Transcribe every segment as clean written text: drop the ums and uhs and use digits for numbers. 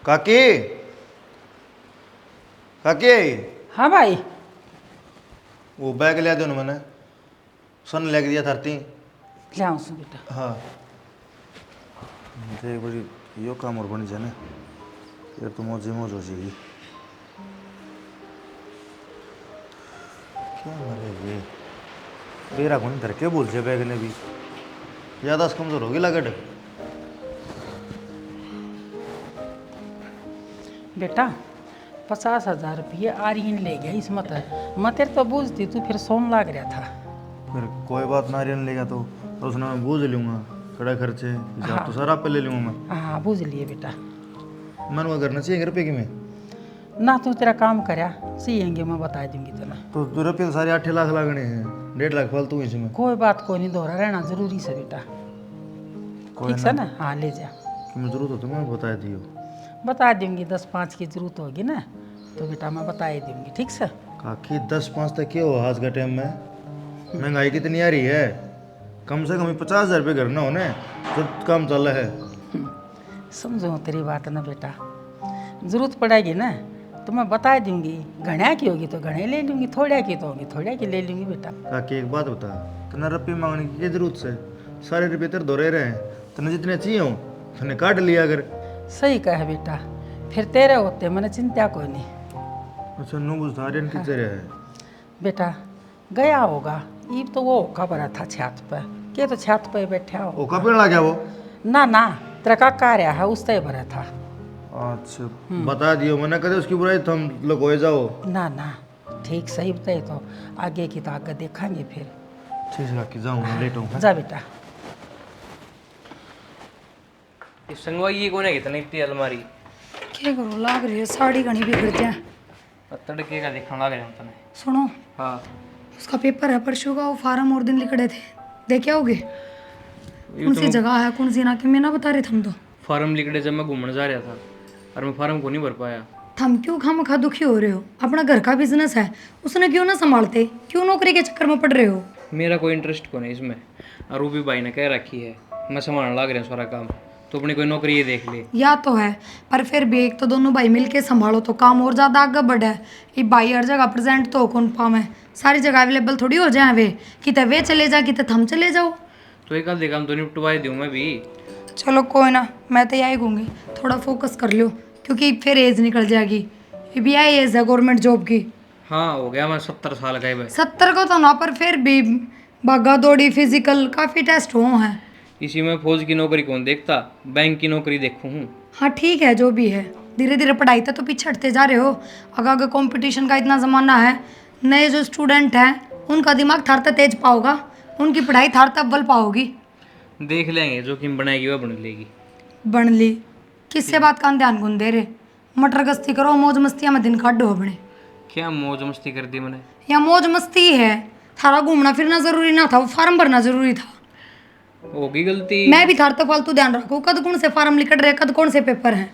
काकी काकी हाँ भाई। वो बैग लिया दो ना मैंने सन लेके दिया धरती। ले आऊँ सु बेटा। हाँ मुझे एक बारी यो काम और बन जाए ना फिर तो मौज मौज हो जाएगी। क्या मरे ये तेरा कौन धर के बोल से बैग ने भी ज़्यादा कमजोर होगी लागत। बेटा 50,000 रुपये आर्यन ले गया इस मत मैं तेरे तो बूझती तू फिर सोन लाग रहा था। फिर कोई बात नारियल लेगा तो उसने मैं बूझ लूँगा खड़ा खर्चे हिसाब हाँ। तो सारा पे ले लूँगा मैं। हाँ बूझ लिए बेटा। मन वो करना चाहिए रुपये की में ना तू तेरा काम करया सियेंगे मैं बता दूंगी तना। तो रुपये तो सारे 8 लाख लागने हैं 1.5 लाख फालतू इसमें। कोई बात कोई नहीं दोहरा रहना जरूरी से बेटा। कोई ठीक है ना। हाँ ले जा कि मैं जरूरत हो तो मैं बता दियो। बता दूंगी 10-5 की जरूरत होगी ना तो बेटा मैं बता ही दूंगी ठीक से। काकी 10-5 तक क्या हो आज का टाइम में महंगाई कितनी आ रही है कम से कम 50,000 रुपये करना होने तो काम चल रहा है। समझो तेरी बात ना बेटा जरूरत पड़ेगी ना तो मैं बता दूंगी। घड़ा की होगी तो घड़े ले लूँगी थोड़ा की तो होगी थोड़ा की ले लूँगी बेटा। काकी एक बात बता तना रुपये मांगने की क्या जरूरत है सारे रुपये तेरे दौरे रहे हैं तने जितने चाहिए हो तने काट लिया अगर। सही कहा बेटा फिर तेरे होते मैंने चिंता कोई नहीं। अच्छा नू बुझा रहे कितने रहे है बेटा गया होगा ये तो वो खबर था छत पे के तो छत पे बैठा हो। ओ कब लग गया वो। ना ना तेरा काका रहा है उस तय भरा था। अच्छा बता दियो मैंने कदे उसकी बुराई तुम लोग हो जाओ। ना ना ठीक सही बताए तो आगे की तो आगे देखेंगे फिर। ठीक है काकी जाऊँ मैं लेट हूँ। जा बेटा। संगवाई ये कोने कितने इतनी अलमारी क्या करो लाग रही है साड़ी घनी बिगड़ जाए। तड़के का देखने लग रहे हैं तने। सुनो हाँ उसका पेपर है परसों का वो फार्म और दिन लिखड़े थे देखे आओगे। कौन सी जगह है कौन सी ना कि मैं ना बता रहे थम तो। फार्म लिखड़े जब मैं घूमने जा रहा था और मैं फार्म को नहीं भर पाया। थम क्यों खामखा दुखी हो रहे हो अपना घर का बिजनेस है उसने क्यों ना संभालते क्यों नौकरी के चक्कर में पड़ रहे हो। मेरा कोई इंटरेस्ट को नहीं इसमें और वो भी भाई ने कह रखी है मैं संभालने लग रहा हूँ सारा काम तो अपनी कोई नौकरी ये देख ले। या तो है पर फिर भी एक तो दोनों भाई मिलके संभालो तो काम और ज़्यादा आगे बढ़े। ये भाई हर जगह प्रेजेंट तो कौन पावे सारी जगह अवेलेबल थोड़ी हो जाए वे किते वे चले जा किते थम चले जाओ। तो एक आधे काम तो निपटवा दूँ मैं भी। चलो कोई ना मैं तो यही कहूँगी थोड़ा फोकस कर लो क्योंकि फिर एज निकल जाएगी। ये भी यही एज है गवर्नमेंट जॉब की। हाँ हो गया मैं 70 साल का ही भाई। 70 को तो ना पर फिर भी भागा दौड़ी फिजिकल काफ़ी टेस्ट हो हैं। इसी में फौज की नौकरी कौन देखता बैंक की नौकरी देखूँ हूँ। हाँ ठीक है जो भी है धीरे धीरे पढ़ाई तो पीछे हटते जा रहे हो। अगर अगर कंपटीशन का इतना ज़माना है नए जो स्टूडेंट हैं उनका दिमाग थार तक तेज पाओगा उनकी पढ़ाई थार तक अव्वल पाओगी। देख लेंगे जो किम बनाएगी वह बन लेगी। बन ली किससे बात का ध्यान गुन दे रहे मटर गस्ती करो मौज मस्तियाँ में दिन काटो अपने। क्या मौज मस्ती कर दी मैंने। या मौज मस्ती है थारा घूमना फिरना जरूरी ना था वो फार्म भरना जरूरी था। होगी गलती। मैं भी थार तक फालतू ध्यान रखूँ कद कौन से फार्म लिखट रहे कद कौन से पेपर हैं।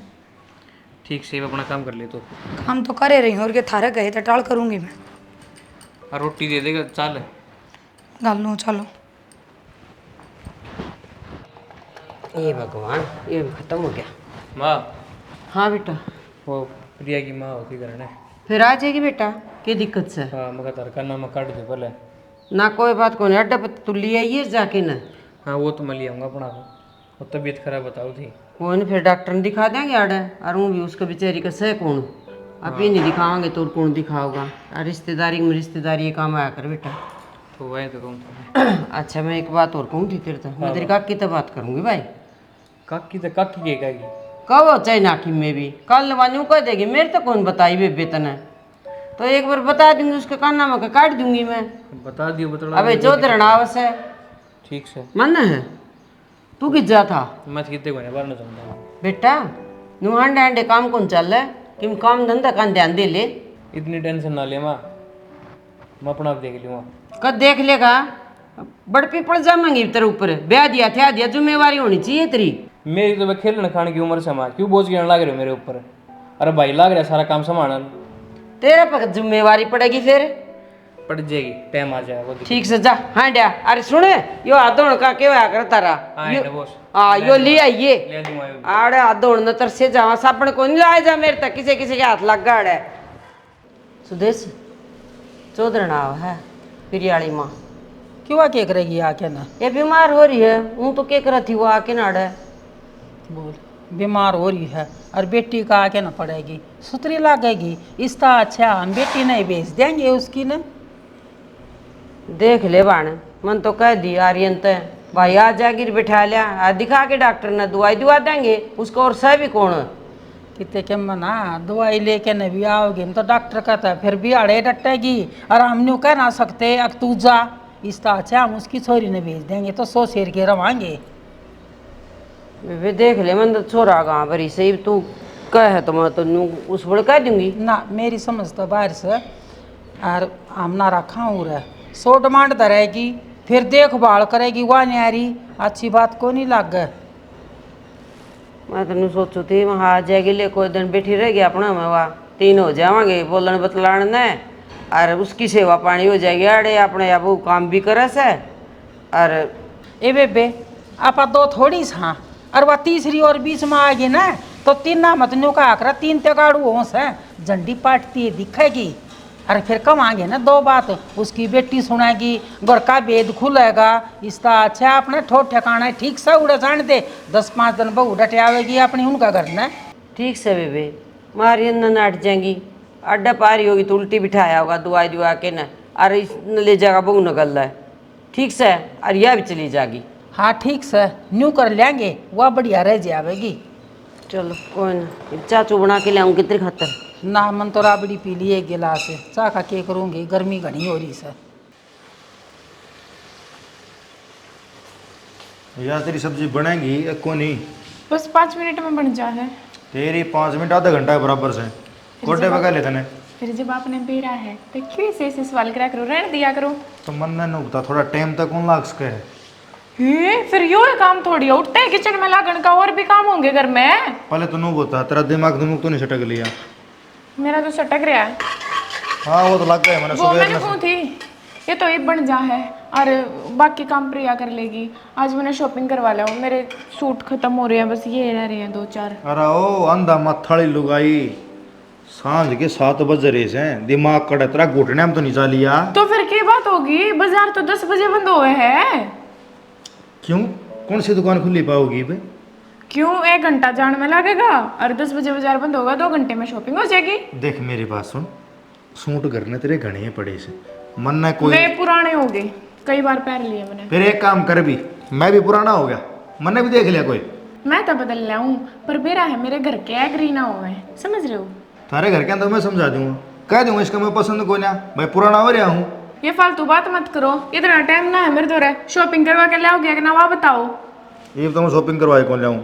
ठीक से अपना काम कर ले तो। काम तो करे रही हूँ और के थारे गए तो टाल करूँगी मैं। और रोटी दे देगा चल। गाल लो चलो। ये भगवान ये खत्म हो गया। माँ हाँ बेटा वो प्रिया की माँ होती करना है। फिर आ जाएगी बेटा क्या दिक्कत से। हाँ मगर तार का नाम काट दे पहले। ना कोई बात को नहीं अड्डा पर तू ले आइए जाके ना। हाँ वो तो मैं ले आऊँगा अपना वो तबीयत खराब बताओ थी। कोई नहीं फिर डॉक्टर ने दिखा देंगे आड़े और वो भी उसका बेचारी का सह कौन अभी नहीं दिखावांगे तो और कौन दिखाओगा। रिश्तेदारी में रिश्तेदारी ये काम आया कर बेटा। तो वही तो कहूँ। अच्छा मैं एक बात और कहूँ थी तेरे तो मैं तेरी काकी तो बात करूँगी भाई। काकी तो काकी के कहेगी। कहो चाहे नाकी में भी कल वानी कह देगी मेरे तो कौन बताई वे बेतन है तो एक बार बता दूंगी उसके कान में काट दूंगी मैं। बता दियो बता। अबे जो धरणावस है ठीक से मन है तू किस जा था मैं कितने को बाहर न जाऊँगा बेटा नुहांडे हांडे काम कौन चल रहा है कि काम धंधा का ध्यान दे ले। इतनी टेंशन ना ले माँ मैं अपना आप देख लूँगा। कद देख लेगा बड़ पीपल जामेंगे तेरे ऊपर ब्याह दिया जिम्मेवारी होनी चाहिए तेरी। मेरी तो वह खेलने खाने की उम्र से माँ क्यों बोझ गिरने लग रहे हो मेरे ऊपर। अरे भाई लग रहा है सारा काम संभालना। तेरे पर जिम्मेवारी पड़ेगी फिर पड़ जाएगी, टाइम आ जाएगा वो दिक्कत। ठीक से जा। हाँ डा, अरे सुने यो हाथ धोने का क्या होया कर तारा? हाँ यो- है बॉस, हाँ यो ले आइए। ले दूंगा ये। आड़े हाथ धोने तरसे जावा, साबण को नहीं लाए जा मेरे तक, किसी किसी के हाथ लग गया है। सुदेश चौधरी नाव है पिरियाली माँ, क्यों आके करेगी आके ना? ये बीमार हो रही है, हूँ तो क्या करा थी वो आके नाड़े। बोल, बीमार हो रही है और बेटी का आके ना पड़ेगी, सुतरी लगेगी। इसका अच्छा हम बेटी नहीं भेज देंगे उसकी ना। देख ले बाण, मन तो कह दी आर्यन ते भाई आ जागिर बिठा लिया, आ दिखा के डॉक्टर ने दवाई दुआ देंगे उसको, और सह भी कौन? कितने के मना दवाई लेके न भी आओगे तो डॉक्टर कहता है फिर भी अड़े डटेगी, और हम यूँ कह ना सकते अब तू जा। इसका अच्छा हम उसकी छोरी ने भेज देंगे तो 100 शेर के रवाएंगे। वे देख ले, मन तो छोरा गाँव भरी सही, तू कह तो मैं तो उस बड़ कह दूंगी ना, मेरी समझ तो बाहर से और हम ना रखा हूँ रे, 100 डिमांड तो रहेगी, फिर देखभाल करेगी वह न्यारी, अच्छी बात को नहीं लग गए। मैं तो सोचू थी वहाँ आ जाएगी, ले कोई दिन बैठी रह गया अपना में, वहाँ 3 हो जावांगे बोलन बतलाने ने, और उसकी सेवा पानी हो जाएगी। अरे अपने आप वो काम भी करे से। और ए बेबे आप 2 थोड़ी सा, और वह तीसरी और बीच में आ गई ना तो 3 ना मत न्यू का आकरा 3 तेगाड़ू होश है, झंडी पाटती दिखेगी। अरे फिर कम आगे ना 2 बात उसकी बेटी सुनाएगी, घर का भेद खुलेगा। इसका अच्छा अपने ठोट ठिकाना ठीक से उड़े जाने दे, 10-5 दिन बहु डटे आवेगी अपनी उनका घर ना। ठीक से बेबे, मारी न नाट जाएंगी, अड्डा पारी होगी तो उल्टी बिठाया होगा दवाई दुआ के न, अरे इस न ले जाएगा बहु न गल है। ठीक से, और यह भी चली जाएगी। हाँ ठीक से न्यू कर लेंगे, वह बढ़िया रह जाएगी। चलो कोई ना, चाचू बना के लाऊं कितने खातर? ना मन तो राबड़ी पी ली 1 गिलास, चाह का के करूँगी, गर्मी घनी हो रही से। यार तेरी सब्जी बनेगी या को नहीं? बस 5 मिनट में बन जा है। तेरी 5 मिनट आधा घंटा बराबर से कोटे पका लेते ने। फिर जब आपने बेरा है तो क्यों ऐसे सवाल करा करो, रहने दिया करो। तो मन ने नुकता थोड़ा टाइम तक कौन लाग सके है? फिर यो है काम थोड़ी है, उठते हैं किचन में लागण का, और भी काम होंगे घर में। पहले तो नू बता, तेरा दिमाग तो नहीं सटक लिया? मेरा तो सटक रहा है, हाँ वो तो लग गया मैंने वो मैंने सुबह कहा थी ये तो ये बन जा है, और बाकी काम प्रिया कर लेगी। आज मैंने शॉपिंग करवा लिया हूँ, मेरे सूट खत्म हो रहे हैं, बस ये रह रहे हैं 2-4। अरे ओ अंधा मथाड़ी लुगाई, सांझ के 7 बज रहे से दिमाग कड़े तेरा घुटने में तो नहीं चालिया। तो फिर क्या बात होगी, बाजार तो 10 बजे बंद हुए हैं। क्यों, कौन सी दुकान खुली पाओगी बे? क्यों, 1 घंटा जाने में लगेगा और 10 बजे बाजार बंद होगा, 2 घंटे में शॉपिंग हो जाएगी। देख मेरी बात सुन, सूट करने तेरे घने पड़े से, मन ने कोई वे पुराने हो गए, कई बार पहन लिए मैंने। फिर एक काम कर भी, मैं भी पुराना हो गया, मन ने भी देख लिया कोई। मैं तो बदल लिया हूँ, पर बेरा है मेरे घर के एग्री ना हो, समझ रहे हो। थारे घर के अंदर मैं समझा दूंगा, कह दूंगा इसका मैं पसंद को ना, मैं पुराना हो रहा हूँ। ये फालतू बात मत करो, इतना टाइम ना है मेरे तो रहे, शॉपिंग करवा के लाओगे कि ना, वहाँ बताओ। ये तो मैं शॉपिंग करवाए कौन लाऊं?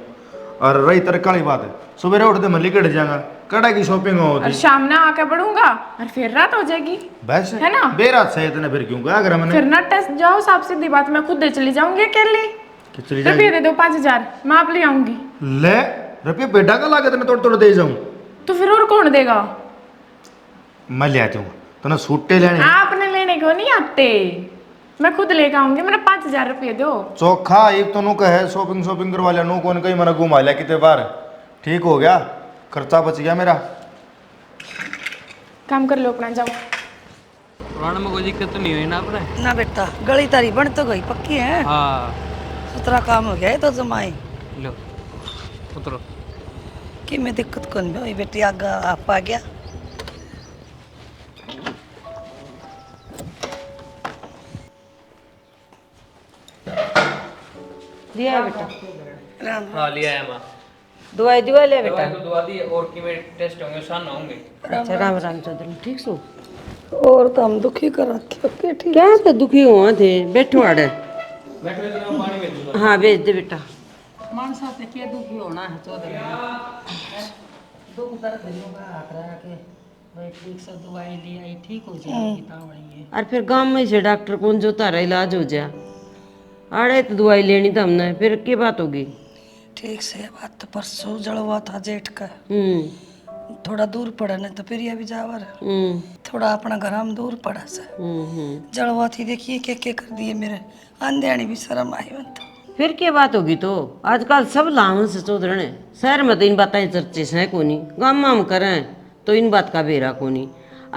और रही तेरे काली बात है, सुबह उठते मैं लिकट जाऊंगा, कड़ा की शॉपिंग और होती शाम ना आके बढ़ूंगा और फिर रात हो जाएगी, बस है ना। बेरात से इतने फिर क्यों कहा, अगर मैंने फिर ना टेस्ट जाओ, साफ सीधी बात, मैं खुद दे चली जाऊंगी अकेले। कि चली रुपये जाएगी दे दो 5000, मैं आप ले आऊंगी। ले रुपये बेटा का लागत मैं तोड़ तोड़ दे जाऊं, तो फिर और कौन देगा? मैं ले आती हूँ तूने सूटे लेने हैं? आपने लेने को नहीं आते, मैं खुद लेकर आऊंगी, मेरा 5000 रुपये दो। चोखा एक तो नु कहे शॉपिंग करवा लिया, नु कौन कहीं मैंने घुमा लिया कितने बार, ठीक हो गया, खर्चा बच गया मेरा। काम कर लो अपना, जाओ। पुराने में कोई दिक्कत तो नहीं हुई ना अपने? ना बेटा, गली तारी बन तो गई पक्की है, हाँ उतरा काम हो गया है तो जमाई लो उतरो। कि मैं दिक्कत कौन भाई बेटी, आगा आप आ गया। लिया है बेटा, राम हाँ लिया है माँ, दवाई दुआ ले बेटा। दवाई तो दवा दी, और कि मेरे टेस्ट होंगे शान होंगे। अच्छा राम राम चौधरी, ठीक सो? और तो हम दुखी कर रखे के ठीक। क्या तो दुखी हुआ थे, बैठो आड़े। बैठो तो पानी भेज दो। हाँ भेज दे बेटा। मानसा से क्या दुखी होना है चौधरी, दुख दर्द दिलों का हाथ रहा के भाई ठीक से दवाई लिया ठीक हो जाएगी तावड़ी है। और फिर गांव में से डॉक्टर कौन जो तारा इलाज हो जा, आड़े तो दवाई लेनी था हमने, फिर क्या बात होगी? ठीक से बात तो परसों जड़वा था जेठ का, हम्म थोड़ा दूर पड़ा नहीं तो फिर ये भी जावर, थोड़ा अपना घर हम दूर पड़ा सा जड़वा थी देखिए के कर दिए मेरे आंधे आने भी शर्म आई मन तो फिर क्या बात होगी तो आजकल सब लावन से चौधरने शहर में तो इन बातें चर्चे से कोनी गाँव में करें तो इन बात का बेरा कोनी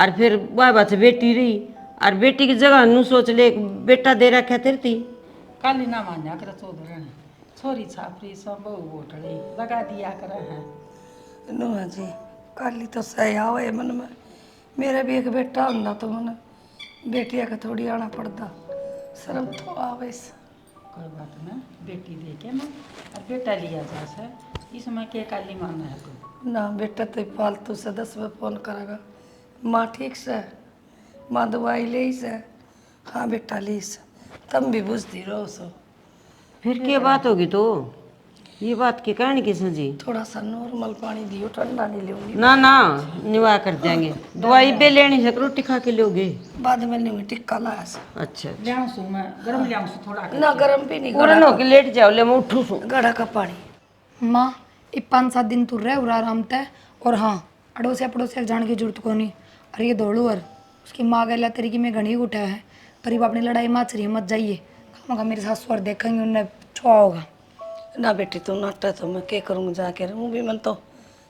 और फिर वह बात से बेटी रही और बेटी की जगह नू सोच ले बेटा दे रखा तेरे थी काली ना मान्या कर चौधरी छोरी छापरी सब बहु बोटड़ी लगा दिया कर है नुआ जी काली तो सही आवे मन में मेरा भी एक बेटा होंदा तो मन बेटिया का थोड़ी आना पड़ता शर्म तो आवे कोई बात नहीं बेटी दे के ना और बेटा लिया जा से इसमें के काली माना है कोई ना बेटा तो फालतू से 10 बार फोन करेगा माँ ठीक से माँ दवाई ले से हाँ बेटा ली से तुम भी बुझती रहो सो फिर क्या बात होगी तो ये बात की कहानी किसने जी थोड़ा सा नॉर्मल पानी दियो ठंडा नहीं लूंगी ना ना निवाह कर देंगे दवाई बे लेनी है रोटी खा के लोगे बाद में लूंगी टिक्का लाया से अच्छा लियाऊं सू मैं गरम लियाऊं सू थोड़ा ना गरम भी नहीं पूरा हो के लेट जाओ ले मैं उठू सू गड़ा का पानी माँ ये 5-7 दिन तू रह उरा आराम तय और हाँ अड़ोसिया पड़ोसिया जान की जरूरत को नहीं अरे ये दौड़ू और उसकी माँ गला तरीके में घनी उठा है करीब अपनी लड़ाई माच रही है मत जाइए खामा मेरे सासू और देखेंगे उन्हें छुआ होगा ना बेटी तू नट तो मैं क्या करूँगी जाके हूँ भी मन तो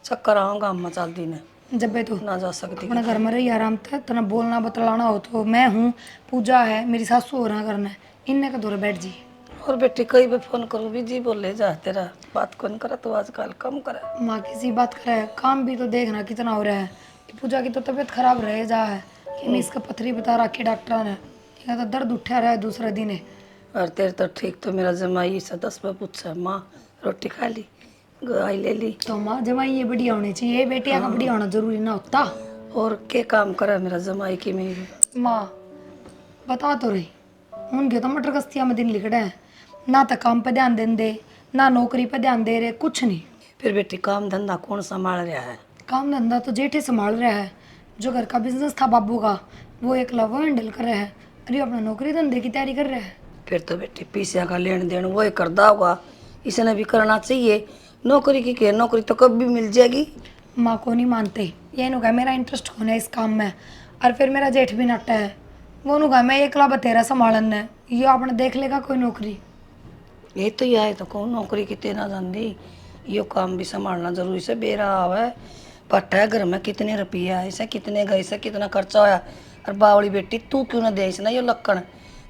चक्कर आऊँगा अम्मा चलती ने जब भी तू ना जा सकती अपना घर में रही आराम तय तना बोलना बतलाना हो तो मैं हूँ पूजा है मेरी सासू हो रहा करना है इनने का दौरा बैठ जी और बेटी कई बार फोन करूँ भी जी बोले जा तेरा बात कौन करा तो आजकल कम करे माँ किसी बात करे काम भी तो देखना कितना हो रहा है ये पूजा की तो तबीयत खराब रहे जा है कि मैं इसका पथरी बता रखी डॉक्टर ने ये तो दर्द उठा रहा है दूसरे दिन है और तेरे तो ठीक तो मेरा जमाई से 10 बार पूछा माँ रोटी खा ली दवाई ले ली तो माँ जमाई ये बढ़िया होनी चाहिए बेटिया का बढ़िया होना जरूरी ना होता और के काम करा मेरा जमाई की मेरी माँ बता तो रही उनके तो मटर गस्तिया में दिन लिखड़े हैं ना तो काम पे ध्यान दे ना नौकरी पे ध्यान दे रहे कुछ नहीं फिर बेटी काम धंधा कौन संभाल रहा है काम धंधा तो जेठे संभाल रहा है जो घर का बिजनेस था बाबू का वो एकला वो हैंडल कर रहा है अरे अपना नौकरी धंधे की तैयारी कर रहा है फिर तो बेटी पैसे का लेन देन वही करदा होगा इसने भी करना चाहिए नौकरी की क्या नौकरी तो कभी भी मिल जाएगी माँ को नहीं मानते ये नुका मेरा इंटरेस्ट होना है इस काम में और फिर मेरा जेठ भी नट्टा है वो नुका मैं एकला बतेरा संभालन है ये आपने देख लेगा कोई नौकरी ये तो यह है तो कौन नौकरी की तेना जानी यो काम भी संभालना जरूरी से बेरा आवे पट्टा है घर में कितने रुपया है इसे कितने गए से कितना खर्चा होया और बावली बेटी तू क्यों ना दे ना यो लक्कन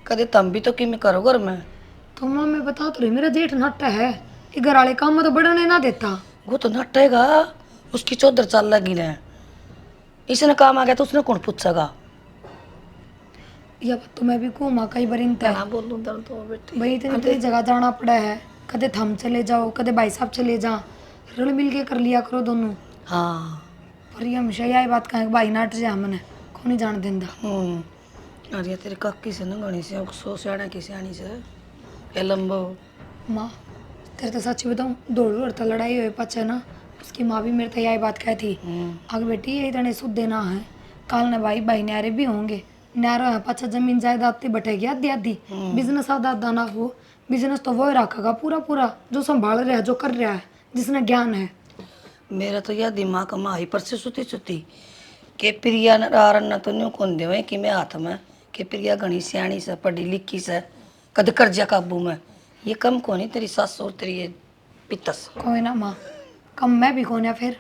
कदे तम भी तो किमें करो घर में तो माँ मैं बता तो रही मेरा जेठ नट्टा है ये घर वाले काम में तो बढ़ने ना देता वो तो नटेगा उसकी चौधर चल लगी ने इसने काम आ गया तो उसने कौन पूछेगा या तो मैं भी घूमा कई बार इन ना बोलूं दर्द हो बेटी भाई इतनी जगह जाना पड़ा है कदे थम चले जाओ कदे भाई साहब चले जा रल मिल के कर लिया करो दोनों हाँ पर ये हमेशा यही बात कहें भाई नाट जा हमने को नहीं जान देंदा अरे तेरी काकी से ना गणी से सो सियाणा की सियाणी से ये लंबो माँ तेरे तो सच्ची बताऊँ दौड़ और तो लड़ाई हुई पाचे ना उसकी माँ भी मेरे तो यही बात कहती आगे बेटी यही तने सुध देना है काल ने भाई भाई न्यारे भी होंगे न्यारा है पाचा जमीन जायदाद ती बटेगी आधी आधी बिजनेस आधा आधा ना हो बिजनेस तो वो ही रखेगा पूरा पूरा जो संभाल रहा है जो कर रहा है जिसने ज्ञान है मेरा तो यह दिमाग में आई पर से सुती सुती के प्रिया रारन न तो न्यू कौन देवे कि मैं हाथ में के प्रिया घनी सियाणी से पढ़ी लिखी से कद कर्जा काबू में ये कम कौन है तेरी सास और तेरी ये पितस कोई ना माँ कम मैं भी कौन है फिर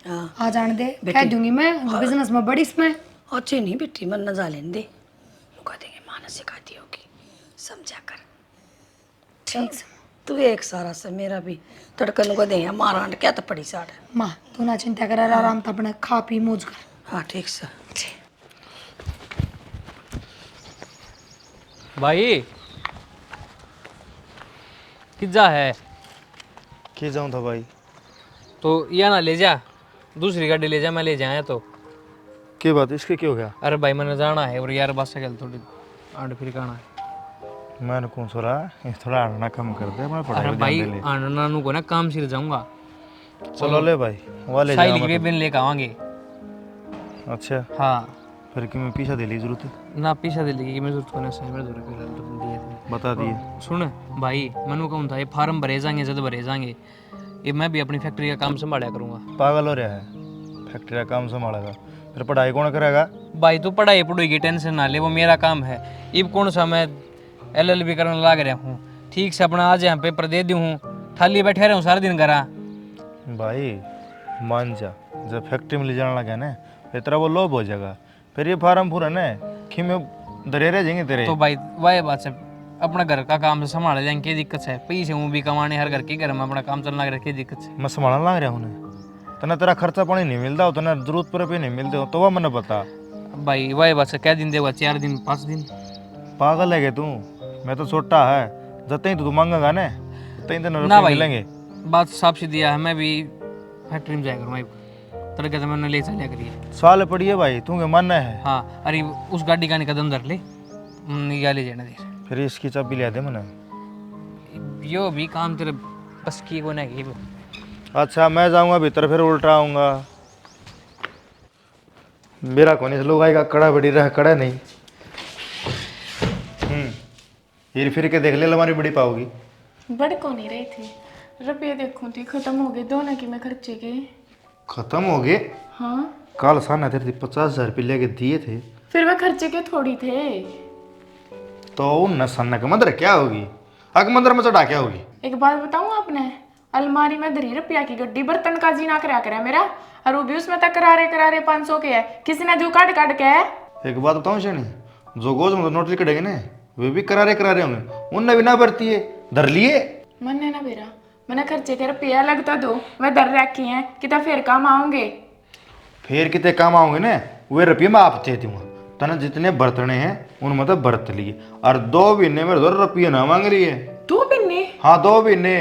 हाँ आ जाने दे कह दूंगी मैं बिजनेस में बड़ी इसमें अच्छी नहीं बेटी मन न जा लेने दे कह देंगे माँ ने सिखाती होगी समझा कर ठीक से तू एक सारा से मेरा भी तड़कन को दे मारा क्या तो पड़ी साड़ माँ तू ना चिंता कर आराम से अपने खा पी मौज कर हाँ ठीक से भाई किज्जा है कि जाऊँ था भाई तो या ना ले जा दूसरी गाड़ी ले जा मैं ले जाया तो क्या बात इसके क्यों हो गया अरे भाई मैंने जाना है और यार बस से कल थोड़ी आड़ फिर कहना है मैंने कौन सो रहा है थोड़ा आना कम कर दे मैं पढ़ाई अरे पे भाई ध्यान दे ले। आना नु को ना काम सिर जाऊंगा चलो ले भाई वाले साइल के बिन लेके आवांगे अच्छा हाँ फिर कि मैं पीछा दे ली जरूरत है? ना पीछा दे लेगी कि मैं जरूरत को ना सही मेरे दूर दिए थे बता दिए सुन भाई मैंने कहूँ था ये फार्म भरे जाएंगे जब भरे जाएंगे ये मैं भी अपनी फैक्ट्री का काम संभाला करूँगा पागल हो रहा है फैक्ट्री का काम संभालेगा फिर पढ़ाई कौन करेगा? भाई तू पढ़ाई पढ़ाई की टेंशन ना ले, वो मेरा काम है। अब कौन सा मैं LLB करने लग रहा हूँ, ठीक से अपना आज यहाँ पेपर दे दी हूँ, थाली बैठे रहूँ सारा दिन करा। भाई मान जा, जब फैक्ट्री में ले जाने लगा ना फिर तेरा वो लोभ हो जाएगा, फिर ये फार्म पूरा ना कि में दरे रह जाएंगे तेरे। तो भाई वही बात से अपना घर का काम से संभाल जाएंगे, क्या दिक्कत है? पैसे हूँ भी कमाने, हर घर के घर में अपना काम चलना लग रहा है, क्या दिक्कत है? मैं संभालने लग रहा हूँ, तना तेरा खर्चा पानी नहीं मिलता हो, तना जरूरत पर भी नहीं मिलते हो, तो वह मैंने पता। भाई वही बात से क्या दिन देगा, 4 दिन 5 दिन? पागल है क्या तू? मैं तो छोटा है, जब तक तू मांगेगा ना तई तो ना भाई मिलेंगे। बात साफ सी दिया है, मैं भी फैक्ट्री में जाया करूँ भाई, तरह के मैंने ले चलिया करिए। साल पड़ी है भाई, तू के मन है? हाँ अरे उस गाड़ी का कदम धर ले, या ले जाना दे। फिर इसकी चाबी लिया दे मैंने। यो भी काम तेरे बस की को नहीं की। अच्छा मैं जाऊंगा भीतर, फिर उल्टा आऊंगा। मेरा कौन इस लोग आएगा, कड़ा बड़ी रहा कड़ा नहीं। ये फिर के देख ले, हमारी बड़ी पाओगी। बढ़ को नहीं रही थी, रुपये देखूं थी खत्म हो गए दोनों की, मैं खर्चे के। खत्म हो गए? हाँ कल साना तेरे 50,000 रुपये लेके दिए थे, फिर वह खर्चे के थोड़ी थे। तो उन सन्ना का मंदिर क्या होगी, अग मंदिर में चढ़ा क्या होगी? एक बात बताऊं आपने, अलमारी में 10 रुपया की गड्डी बर्तन का जी ना करा मेरा, और वो भी उसमें तक करारे 500 के है, किसी ने दू काट के है। एक बात बताऊं शेनी, जो गोज में नोटरी कटेंगे ना वे भी करारे होंगे, उनने भी ना भरती है धर लिए। मैंने ना बेरा, मैंने खर्चे के रुपया लगता दो, वह दर रखी हैं कि फिर काम आऊंगे। फिर कितने काम आओगे ना, वे रुपये में आप दे दूंगा, तना जितने बर्तने हैं उनमें तो बरत लिए, और 2 महीने में 2 रुपये ना मांग रही है। 2 महीने? हाँ 2 महीने।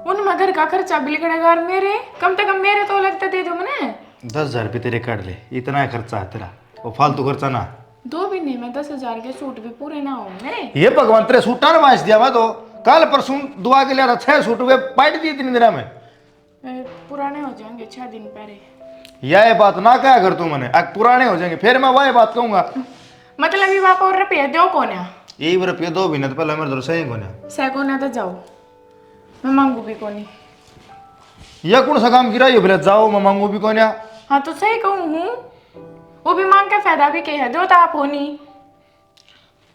उनमें घर का खर्चा भी लिखड़ेगा, और मेरे कम से कम मेरे तो लगता दे दो मैंने। 10,000 रुपये तेरे काट ले, इतना खर्चा है तेरा, वो फालतू खर्चा ना। 2 महीने में 10,000 के सूट भी पूरे ना हो मेरे। ये भगवान तेरे सूटा ने बांच दिया, मैं तो कल परसों दुआ के लिए 6 सूट वे पाट दिए 3 दिन में। पुराने हो जाएंगे 6 दिन पहले। यह बात ना क्या कर तू मैंने, अब पुराने हो जाएंगे, फिर मैं वही बात कहूंगा। मतलब ये वापस और रुपये दो कोने, यही रुपये 2 महीने तो पहले मेरे दोस्त सही कोने सैकोने तो जाओ, मैं मांगू भी कोनी। यह कौन सा काम गिरा, ये बोले जाओ मैं मांगू भी कोने। हाँ तो सही कहूँ हूँ, वो भी मांग के फायदा भी क्या है, दो तो आप होनी।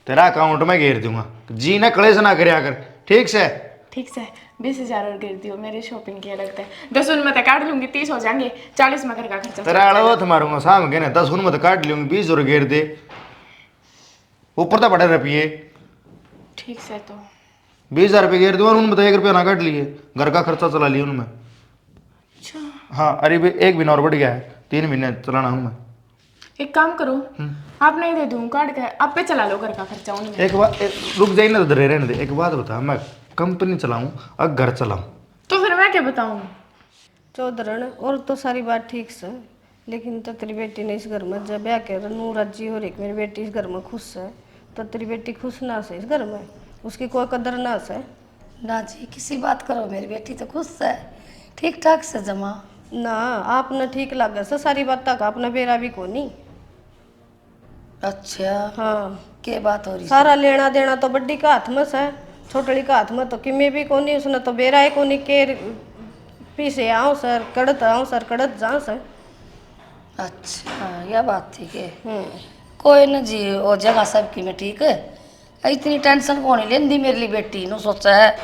तेरा अकाउंट में घेर दूंगा, जी ने कलेश ना करे आकर, ठीक से? ठीक से 20,000 और गिर दियो, मेरी शॉपिंग की लगता है। 10 उन में तो काट लूंगी, 30 हो जाएंगे, 40 में घर का खर्चा। तेरा अड़वत मारूंगा शाम के ना, 10 उन में तो काट लूंगी, 20 और घेर दे, ऊपर तो बड़े रुपये। ठीक से तो 20,000 रुपये घेर दूंगा, उनमें तो 1 रुपया ना काट लिए, घर का खर्चा चला लिया उनमें। अच्छा हाँ अरे भी 1 महीना और बढ़ गया है, 3 महीने चलाना उनमें। एक काम करो, आप नहीं दे दूँ काट के, आप पे चला लो घर का खर्चा उनमें। एक बात रुक जाइए ना, धरे रहने दे। एक बात बता, मैं कंपनी चलाऊं और घर चलाऊं, तो फिर मैं क्या बताऊँ? चौधरण और तो सारी बात ठीक से, लेकिन तो तेरी बेटी ने इस घर में जब ब्याह कर नू राजी हो रही मेरी बेटी इस घर में खुश है, तो तेरी बेटी खुश ना से इस घर में, उसकी कोई कदर ना से। ना जी किसी बात करो, मेरी बेटी तो खुश है, ठीक ठाक से जमा। ना आपने ठीक लगा से सारी बात तक आपने बेरा भी को नहीं। अच्छा हाँ के बात हो रही? सारा लेना देना तो बड्डी का हाथ में से, छोटड़ी का हाथ में तो किमे भी कोनी, उसने तो बेरा है कोनी के पीछे आओ सर कड़त जाओ सर। अच्छा यह बात ठीक है। कोई न जी वो जगह सबकी में ठीक है, इतनी टेंशन कौन ही लेंदी मेरी ली बेटी नु, सोचा है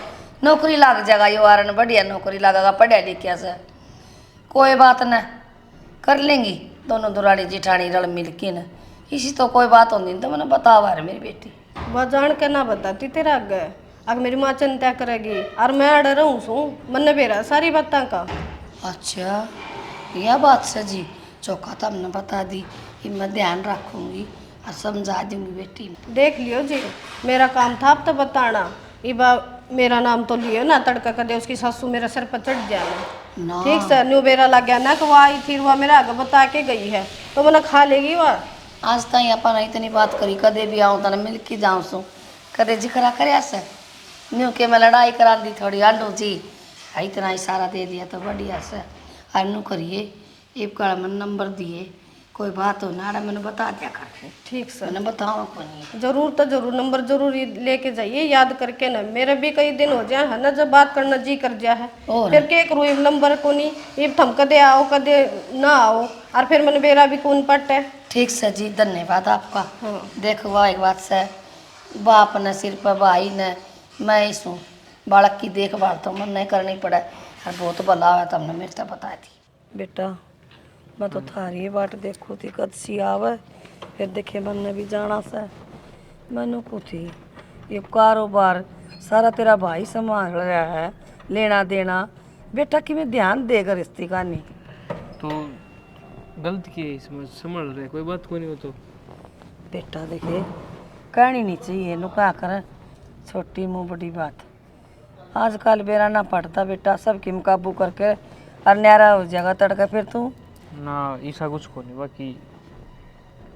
नौकरी लग जाएगा, ये वारन बढ़िया नौकरी लगेगा पढ़िया लिखिया से, कोई बात न कर लेंगी दोनों दुराड़ी जिठानी रल मिल के न, इसी तो कोई बात होती तो मैंने बतावा है मेरी बेटी। वह जान के ना बताती तेरा आगे, अगर मेरी माँ चिंता करेगी और मैं अड़ रहूँ सू मन बेरा सारी बातों का। अच्छा यह बात से जी चौका तो हमने बता दी, कि मैं ध्यान रखूँगी और समझा दूँगी बेटी। देख लियो जी, मेरा काम था अब तो बताना, इबा मेरा नाम तो लियो ना तड़का कदे उसकी सासू मेरा सिर पर चढ़ जाना। ना ठीक सर न्यू बेरा लग गया ना कि वह आई थी वह मेरा आगे बता के गई है, तो मैंने खा लेगी वह। आज तक अपन इतनी बात करी, कदे भी आऊँ तो मिल के जाऊँ सू, कदे जिक्रा कर से न्यू के मैं लड़ाई करा दी थोड़ी आंडू जी, इतना इशारा दे दिया तो बढ़िया से। और नू करिए एक काल में नंबर दिए कोई बात हो ना मैंने बता दिया कर। ठीक सर, मैंने बताओ को नहीं। जरूर तो जरूर नंबर जरूर ये लेके जाइए याद करके ना। मेरे भी कई दिन हो जाए है ना जब बात करना जी कर जा है, और फिर के करूँ ये नंबर को नहीं, ये थम कदे आओ कदे ना आओ, और फिर मैंने बेरा भी कौन पट है। ठीक से जी, धन्यवाद आपका। देखो वह एक बात से बाप ने सिर पर भाई ने मैं ही हूँ, बालक की देखभाल तो मन नहीं करनी पड़े, और बहुत भला है तुमने मेरे से बता दी। बेटा मैं तो थारी बाट देखो थी कद सी आवे, फिर देखे मन ने भी जाना से मैनू को थी ये कारोबार सारा तेरा भाई संभाल रहा है, लेना देना बेटा कि मैं ध्यान देगा रिश्ते का नहीं। तो गलत किए इसमें संभल रहे, कोई बात को नहीं हो तो। बेटा देखे कहनी नहीं चाहिए नुका कर, छोटी मुँह बड़ी बात। आजकल बेरा ना पड़ता बेटा, सब किम काबू करके और न्यारा हो जाएगा तड़का फिर तू। ना ऐसा कुछ को नहीं, बाकी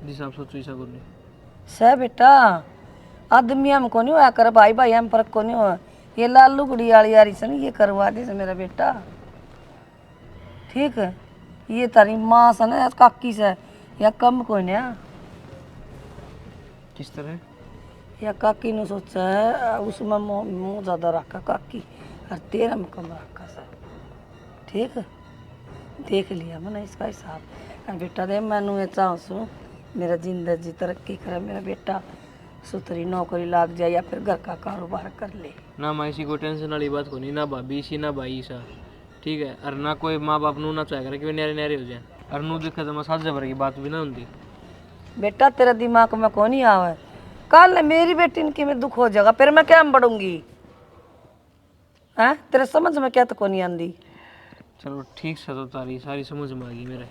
जिस आप सोचो ऐसा कुछ नहीं। सह बेटा आदमी हम को नहीं होया कर, भाई भाई हम फर्क को नहीं हो। ये लालू गुड़ी वाली यारी से नहीं ये करवा दे से मेरा बेटा, ठीक है। ये तारी माँ से ना काकी से या कम को नहीं, किस तरह? या काकी ने सोचा है उसमें मुँह ज़्यादा रखा काकी, और तेरा में कम रखा से, ठीक है। देख लिया मैंने इसका हिसाब। और बेटा दे मैनू ये चाहूँ मेरा जिंदगी तरक्की करे, मेरा बेटा सुथरी नौकरी लाग जाए या फिर घर का कारोबार कर ले। ना माँ इसी को टेंशन वाली बात को नहीं, ना भाभी इसी ना भाई ईसा, ठीक है। और ना कोई माँ बाप नू ना चाहे करे कि वे न्यारे न्यारे हो जाए, और नू दिखा तो मैं साझ भर की बात भी ना होती। बेटा तेरा दिमाग में कौन ही आवे, कल मेरी बेटी इनकी में दुख हो जाएगा, फिर मैं क्या बढ़ूंगी हैं? तेरे समझ में क्या तो कौन नहीं आंदी। चलो ठीक से, तो तारी सारी समझ में आ गई मेरे।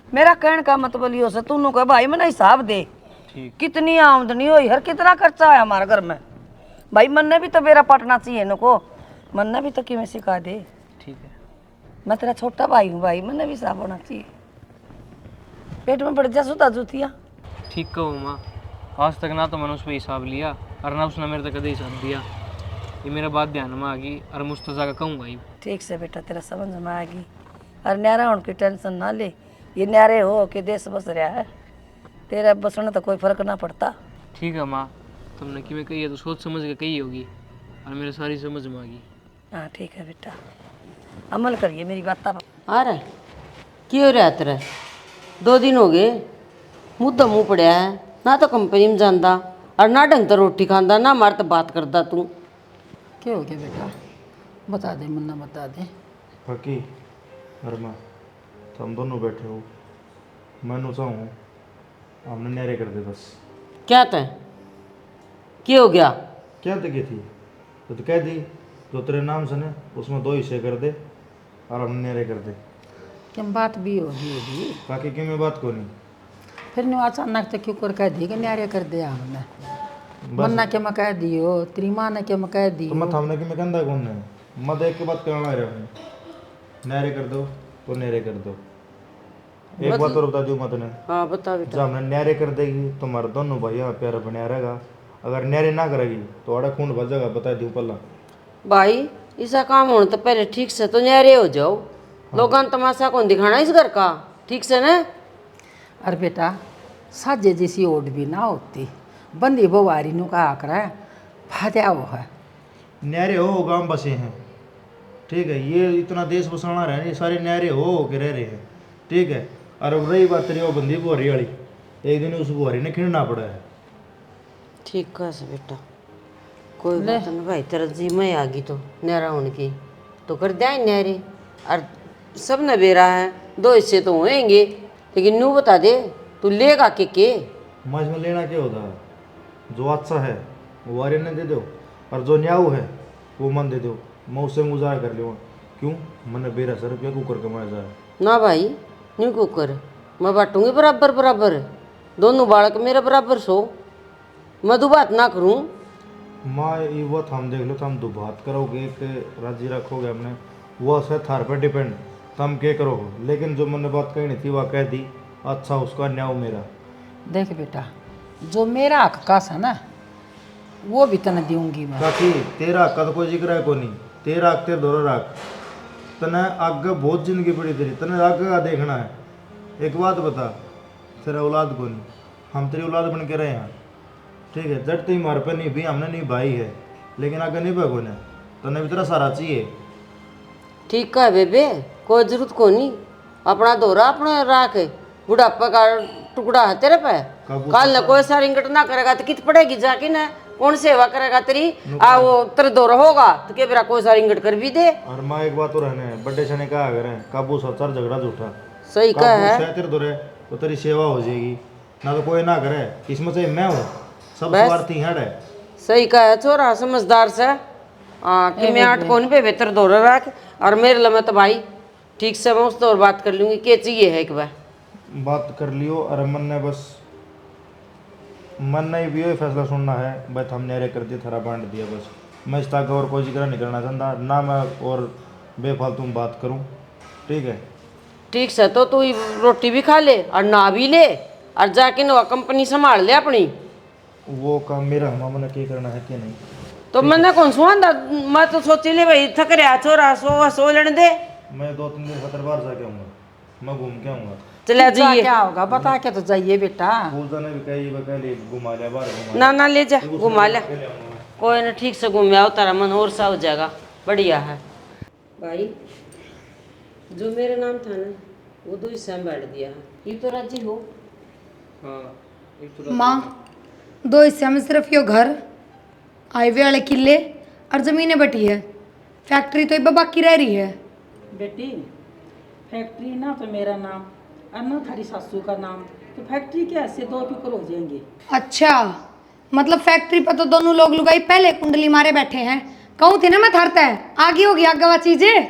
मेरा कहने का मतलब ये से तू कह भाई मैंने हिसाब दे ठीक। कितनी आमदनी हुई, हर कितना खर्चा है हमारे घर में, भाई मन ने भी तो मेरा पटना चाहिए नको, मन ने भी तो कि मैं सिखा दे। ठीक है, मैं तेरा छोटा भाई हूँ, भाई मन ने भी हिसाब होना चाहिए। पेट में बढ़ जा सुता जूतिया। ठीक कहो माँ, आज तक ना तो मैंने उस पर हिसाब लिया और ना उसने मेरे तक कदे हिसाब दिया। ये मेरा बात ध्यान में आ गई और मुस्तजा का कहूँगा ही। ठीक से बेटा तेरा समझ में आएगी, और न्यारा होने की टेंशन ना ले, ये न्यारे हो के देश बस रहा है, तेरा बसने तो कोई फर्क ना पड़ता। ठीक है माँ, तुमने कि मैं कही है तो सोच समझ के कही होगी, और मेरे सारी समझ में आ गई। हाँ ठीक है बेटा, अमल करिए मेरी बात पर। आ रहा क्यों रहा तेरा 2 दिन हो गए, मुँह तो मुँह पड़ा है, ना तो कंपनी में जाता और ना ढंग तो रोटी खांदा, ना मार तो बात करता तू। क्या हो गया बेटा, बता दे मुन्ना बता दे। बाकी अरमा तो हम दोनों बैठे हो, मैं चाहूँ हमने न्यारे कर दे बस। क्या तय क्या हो गया? क्या तक थी तो कह दी जो तेरे नाम से ने उसमें 2 हिस्से कर दे और हमने न्यारे कर दे। क्या बात भी होगी बाकी क्यों मैं बात को नहीं, फिर न्यू अचानक तो क्यों कर कह दी कि न्यारे कर दिया हमने, मन्ना के मैं कह दियो, तेरी माँ ने के मैं कह दी। तो मैं थामने की मैं कहता कौन है, मैं देख के बात करना रहा हूँ। न्यारे कर दो तो न्यारे कर दो। एक बात और बता दूँ मैं तुम्हें, हाँ बता बेटा। जब हमने न्यारे कर देगी तो हमारे दोनों भाई यहाँ प्यारा बना रहेगा, अगर न्यारे ना करेगी तो आड़ा खून बजेगा, बता दूँ पहला। भाई ऐसा काम होने तो पहले ठीक से तो न्यारे हो जाओ, लोगों ने तमाशा कौन दिखाना इस घर का, ठीक से ना। अरे बेटा साजे जैसी ओट भी ना होती, बंदी बवारी नु का आकरा फायदा वो है। न्यारे हो गांव बसे हैं, ठीक है, ये इतना देश बसाना रहे हैं, ये सारे न्यारे हो के रह रहे हैं, ठीक है। और अब रही बात तेरी वो बंदी बुहारी वाली, एक दिन उस बुहारी ने खिड़ना पड़ा है। ठीक है बेटा, कोई बात नहीं भाई, तेरा जी में आ गई तो न्यारा होने की तो कर दिया न्यारे, और सब न बेरा है 2 हिस्से तो होएंगे, लेकिन नू बता दे तू लेगा के मज में लेना क्या होता है, जो अच्छा है वो वारे ने दे दो, और जो न्याऊ है वो मन दे दो, मैं उससे गुजार कर लूँगा। क्यों मैंने 1200 रुपया कुकर कमाया जाए ना भाई, न्यू कुकर मैं बांटूंगी बराबर बराबर, दोनों बालक मेरे बराबर सो, मैं दो बात ना करूं। माँ ये वो हम देख लो, हम दो बात करोगे एक राजी रखोगे हमने, वो है थार पर डिपेंड, तुम क्या करोगे, लेकिन जो मैंने बात कहनी थी वह कह दी, अच्छा उसका न्याय मेरा। देख बेटा जो मेरा हक का है ना वो भी तने दूंगी मैं। बाकी तेरा हक का तो कोई जिक्र है को नहीं, तेरा हक तेरे दोनों रख, तने आगे बहुत जिंदगी पड़ी तेरी, तने आगे का देखना है। एक बात बता, तेरा औलाद को नहीं, हम तेरी औलाद बन के रहे हैं, ठीक है। जट तुम हमारे पे नहीं भी, हमने नहीं भाई है, लेकिन आगे नहीं भागो ने तो नहीं भी तेरा सारा चाहिए। ठीक है बेबे, कोई जरूरत को नहीं, अपना दोरा अपना राख, बुढ़ापा का टुकड़ा है तेरे पे। कल न कोई सा रिंगट ना करेगा तो कित पड़ेगी जाके ना, कौन सेवा करेगा तेरी? वो तेरे दोरा होगा तो के बेरा कोई सा रिंगट कर भी दे। और माँ एक बात तो रहने बड्डे छने कहा करें, काबू सचर झगड़ा झूठा। सही कहा है। काबू तेरे दोरे तो तेरी सेवा हो जाएगी, ना तो कोई ना करे, इसमें से मैं हूँ, सब स्वार्थी हड़ है। सही कहा है छोरा, समझदार से। हाँ कि मैं 8 कौन पे बेहतर दोरा रख, और मेरे लिए तो भाई ठीक से मैं उस दौर बात कर लूँगी, क्या चाहिए है एक बार बात कर लियो। और मन ने बस मन नहीं भी फैसला सुनना है, बस हमने अरे कर दिया, थरा बांट दिया बस। मैं इस तक और कोई जिक्र नहीं करना चाहता ना, मैं और बेफालतू में बात करूं, ठीक है। ठीक से तो तू रोटी भी खा ले और ना भी ले, और जाके नवा कंपनी संभाल ले अपनी। वो काम मेरा हम मैंने क्या करना है क्या नहीं। तो मैंने कौन सुना, मैं तो सोची ले भाई थक रहा छोरा, सो लेने दे। मैं 2-3 दिन खतर बार जाके आऊँगा, मैं घूम के आऊँगा। चला जाइए। क्या होगा बता के तो जाइए बेटा। पूजा ने भी कही घुमा लिया बाहर, घुमा ना ना ले जा, घुमा ले, कोई ना ठीक से घूम आओ, तेरा मन और सा हो जाएगा, बढ़िया है। भाई जो मेरा नाम था ना वो 2 हिस्से में बांट दिया है, ये तो राजी हो? माँ 2 हिस्से में सिर्फ यो घर, हाईवे वाले किले और जमीनें बटी है, फैक्ट्री तो इब बाकी रह रही है। बेटी फैक्ट्री ना तो मेरा नाम और ना थारी सासू का नाम, तो फैक्ट्री के ऐसे 2 टुकड़े हो जाएंगे। अच्छा, मतलब फैक्ट्री पर तो दोनों लोग लुगाई पहले कुंडली मारे बैठे हैं। कहूँ थी ना मैं थारता है, आगे होगी आगे चीजें।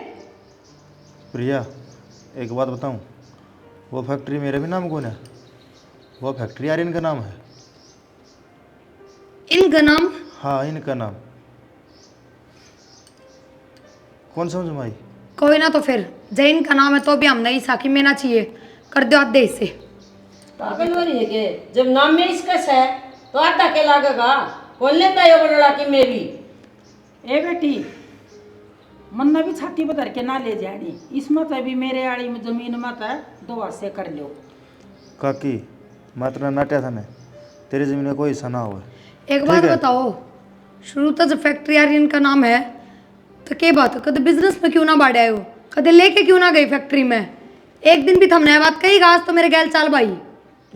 प्रिया एक बात बताऊं, वो फैक्ट्री मेरे भी नाम कौन है? वो फैक्ट्री यार इनका नाम है। इनका नाम? हाँ इनका नाम। कौन समझ में आई? कोई ना, तो फिर जय इनका नाम है तो भी हम नहीं साकी में ना चाहिए, कर दो आधे से। पागल हो रही है के? जब नाम में इसका है तो आटा के लागेगा, कौन लेता है ये बड़ा की मेरी? ए बेटी मन्ना भी छाती बदर के ना ले जानी, इसमें तो अभी मेरे आड़ी में जमीन में तो 2 हिस्से कर लो। काकी मैं इतना नाट्या था ने, तेरी जमीन में कोई हिस्सा ना हो। एक बात बताओ, शुरू तो जब फैक्ट्री यार इनका नाम है तो क्या बात है, कदे बिजनेस में क्यों ना बाढ़ आए हो, कदे लेके क्यों ना गई फैक्ट्री में? एक दिन भी थमने बात कही आज तो मेरे गैल चाल भाई।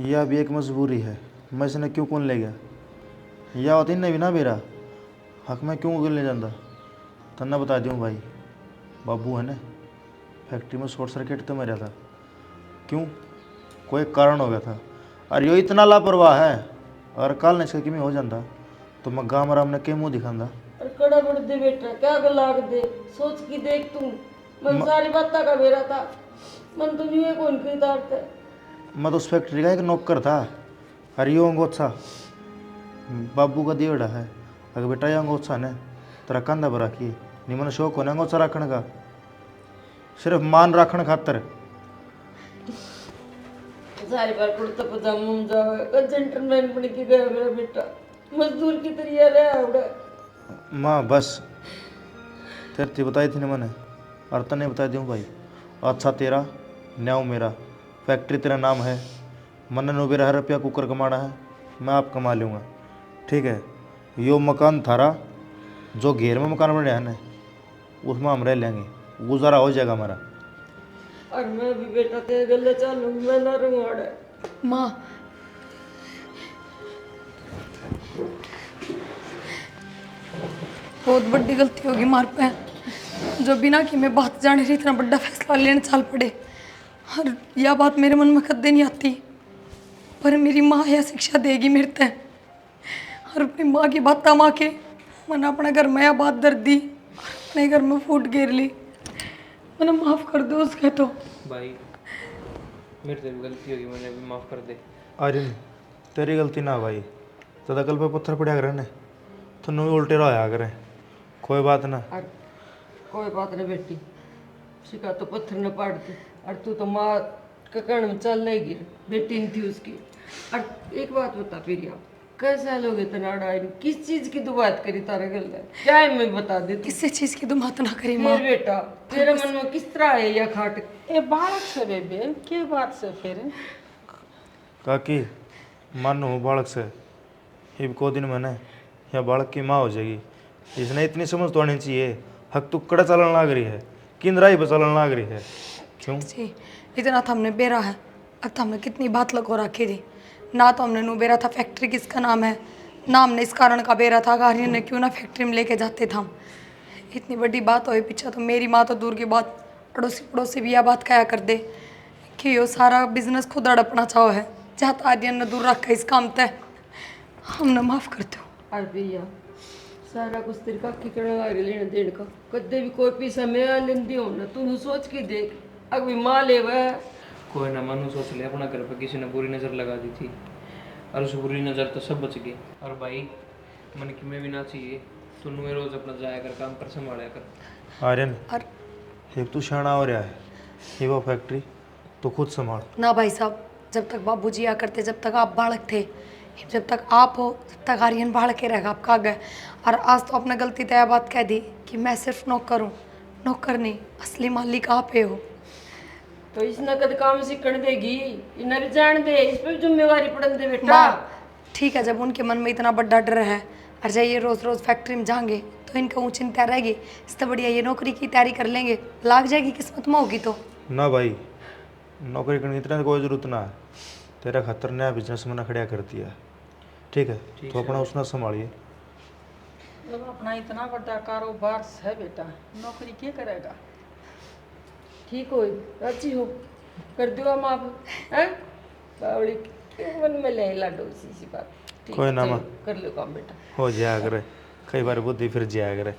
यह भी एक मजबूरी है, मैं इसने क्यों कौन ले गया, या होती नहीं भी ना मेरा हक में क्यों ले जाता। तन्ना बता दूँ भाई, बाबू है ना फैक्ट्री में शॉर्ट सर्किट तो मरा था, क्यों कोई कारण हो गया था। और यो इतना लापरवाह है, और कल ने इसका किमें हो जाता तो मैं गाँव में के मुँह दिखाता। और कड़ा बढ़ दे बेटा, क्या गलाग दे, सोच की देख तू, मन सारी बात का मेरा था, मन तो यूं कौन खरीदारता है। मैं तो उस फैक्ट्री का एक नौकर था, और यो अंगोत्सा बाबू का दिवड़ा है। अगर बेटा ये अंगोत्सा ने तेरा कंधा पर रखी नहीं, मैंने शौक होना अंगोत्सा रखने का, सिर्फ मान रखने खातर। सारी बार कुर्ता पजामा में जावे, जेंटलमैन बन के गया मेरा बेटा, मजदूर की तरह रहा उड़ा। माँ बस तेरी बताई थी ना मैंने, और तने बता दूँ भाई, अच्छा तेरा न्याव मेरा, फैक्ट्री तेरा नाम है, मैंने 90 रुपया कुकर कमाना है, मैं आप कमा लूँगा, ठीक है। यो मकान थारा जो घेर में मकान बन रहा है ना, उसमें हम रह लेंगे, गुजारा हो जाएगा हमारा। और मैं भी बेटा तेरे गले चालू, मैं ना रहूँगा। माँ बहुत बड़ी गलती होगी मार पे, जो बिना कि मैं बात जाने रही इतना बड़ा फैसला लेने चल पड़े। और यह बात मेरे मन में कदे नहीं आती, पर मेरी माँ यह शिक्षा देगी मेरे ते, और अपनी माँ की बात माँ के मैंने अपने घर में यह बात दर्द दी, और अपने घर में फूट गिर ली, मैंने माफ़ कर दो उसके। तो भाई मेरे से भी गलती होगी, मैंने भी माफ़ कर दे। अरे तेरी गलती ना भाई, तो दकल पे पत्थर पड़ा करे ने तो नु उल्टे रहा करें, कोई बात ना। कोई बात नहीं बेटी, शिका तो पत्थर न पाड़ दे, और तू तो माँ के कण में चल लेगी, बेटी नहीं थी उसकी। और एक बात बता प्रिया, कैसा लोग इतना अड़ाई, किस चीज की तो बात करी तारा गल क्या है, मैं बता दे तू। किसी चीज़ की तो बात ना करी माँ। फिर बेटा तेरे मन में किस तरह है यह खाट? ए बालक से बेबे के बात से फिर काकी मानो हूँ बालक से हिब को दिन मैंने या बालक की माँ हो जाएगी। इसने इतनी समझ तो आनी चाहिए। हक तुक्कड़ा चलन लाग रही है, किंदरा ही चलन लाग रही है। क्यों जी इतना तो हमने बेरा है, अब तो हमने कितनी बात लगो रखी थी ना। तो हमने नू बेरा था फैक्ट्री किसका नाम है ना, हमने इस कारण का बेरा था गार्जियन ने क्यों ना फैक्ट्री में लेके जाते थे हम। इतनी बड़ी बात हो पीछे तो मेरी माँ तो दूर की बात, पड़ोसी पड़ोसी भी यह बात कहा कर दे कि यो सारा बिजनेस खुद अड़पना चाहो है। जहाँ तो आर्यन ने दूर रखा इस काम तय, हमने माफ़ कर दो। अरे भैया सारा कुछ तेरे काकी करने वाले लेने देने का, कदे भी कोई पैसा मैं लेंदी हो ना, तू सोच के देख अभी माँ ले वह कोई ना मनु सोच ले, अपना घर पर किसी ने बुरी नज़र लगा दी थी और उस बुरी नज़र तो सब बच गए। और भाई मन की में भी ना चाहिए, तू नुए रोज अपना जाया कर, काम कर, संभाला कर। आर्यन और हिब तू शाना हो रहा है, ये वो फैक्ट्री तो खुद संभाल। ना भाई साहब, जब तक बाबूजी आ करते, जब तक आप बालक थे, जब तक आप हो तब तक आर्यन बालक के रहेगा आपका आगे। और आज तो आपने गलती तय बात कह दी कि मैं सिर्फ नौकर हूँ, नौकर नहीं, असली मालिक आप ही हो। तो इस नकद काम सीखने देगी, इन्हें भी जान दे, इस पर भी जिम्मेवारी पड़न दे बेटा। माँ ठीक है, जब उनके मन में इतना बड़ा डर है और जाइए रोज़ रोज़ फैक्ट्री में जाएंगे तो इनका ऊँच चिंता रहेगी। इससे बढ़िया ये नौकरी की तैयारी कर लेंगे, लाग जाएगी किस्मत में होगी तो। ना भाई नौकरी करने की इतना कोई ज़रूरत ना है, तेरा खतर नया बिजनेस मैंने खड़ा कर दिया। ठीक है तो अपना उसना संभालिए। जब अपना इतना बड़ा कारोबार है बेटा, नौकरी क्या करेगा। ठीक हो, अच्छी हो, कर दो माफ हैं बावड़ी के मन में ले लाडो सी बात। ठीक कोई है, ना चलो, माँ। कर लो काम बेटा। हो जाया करे, कई बार बुद्धि फिर जाया करे।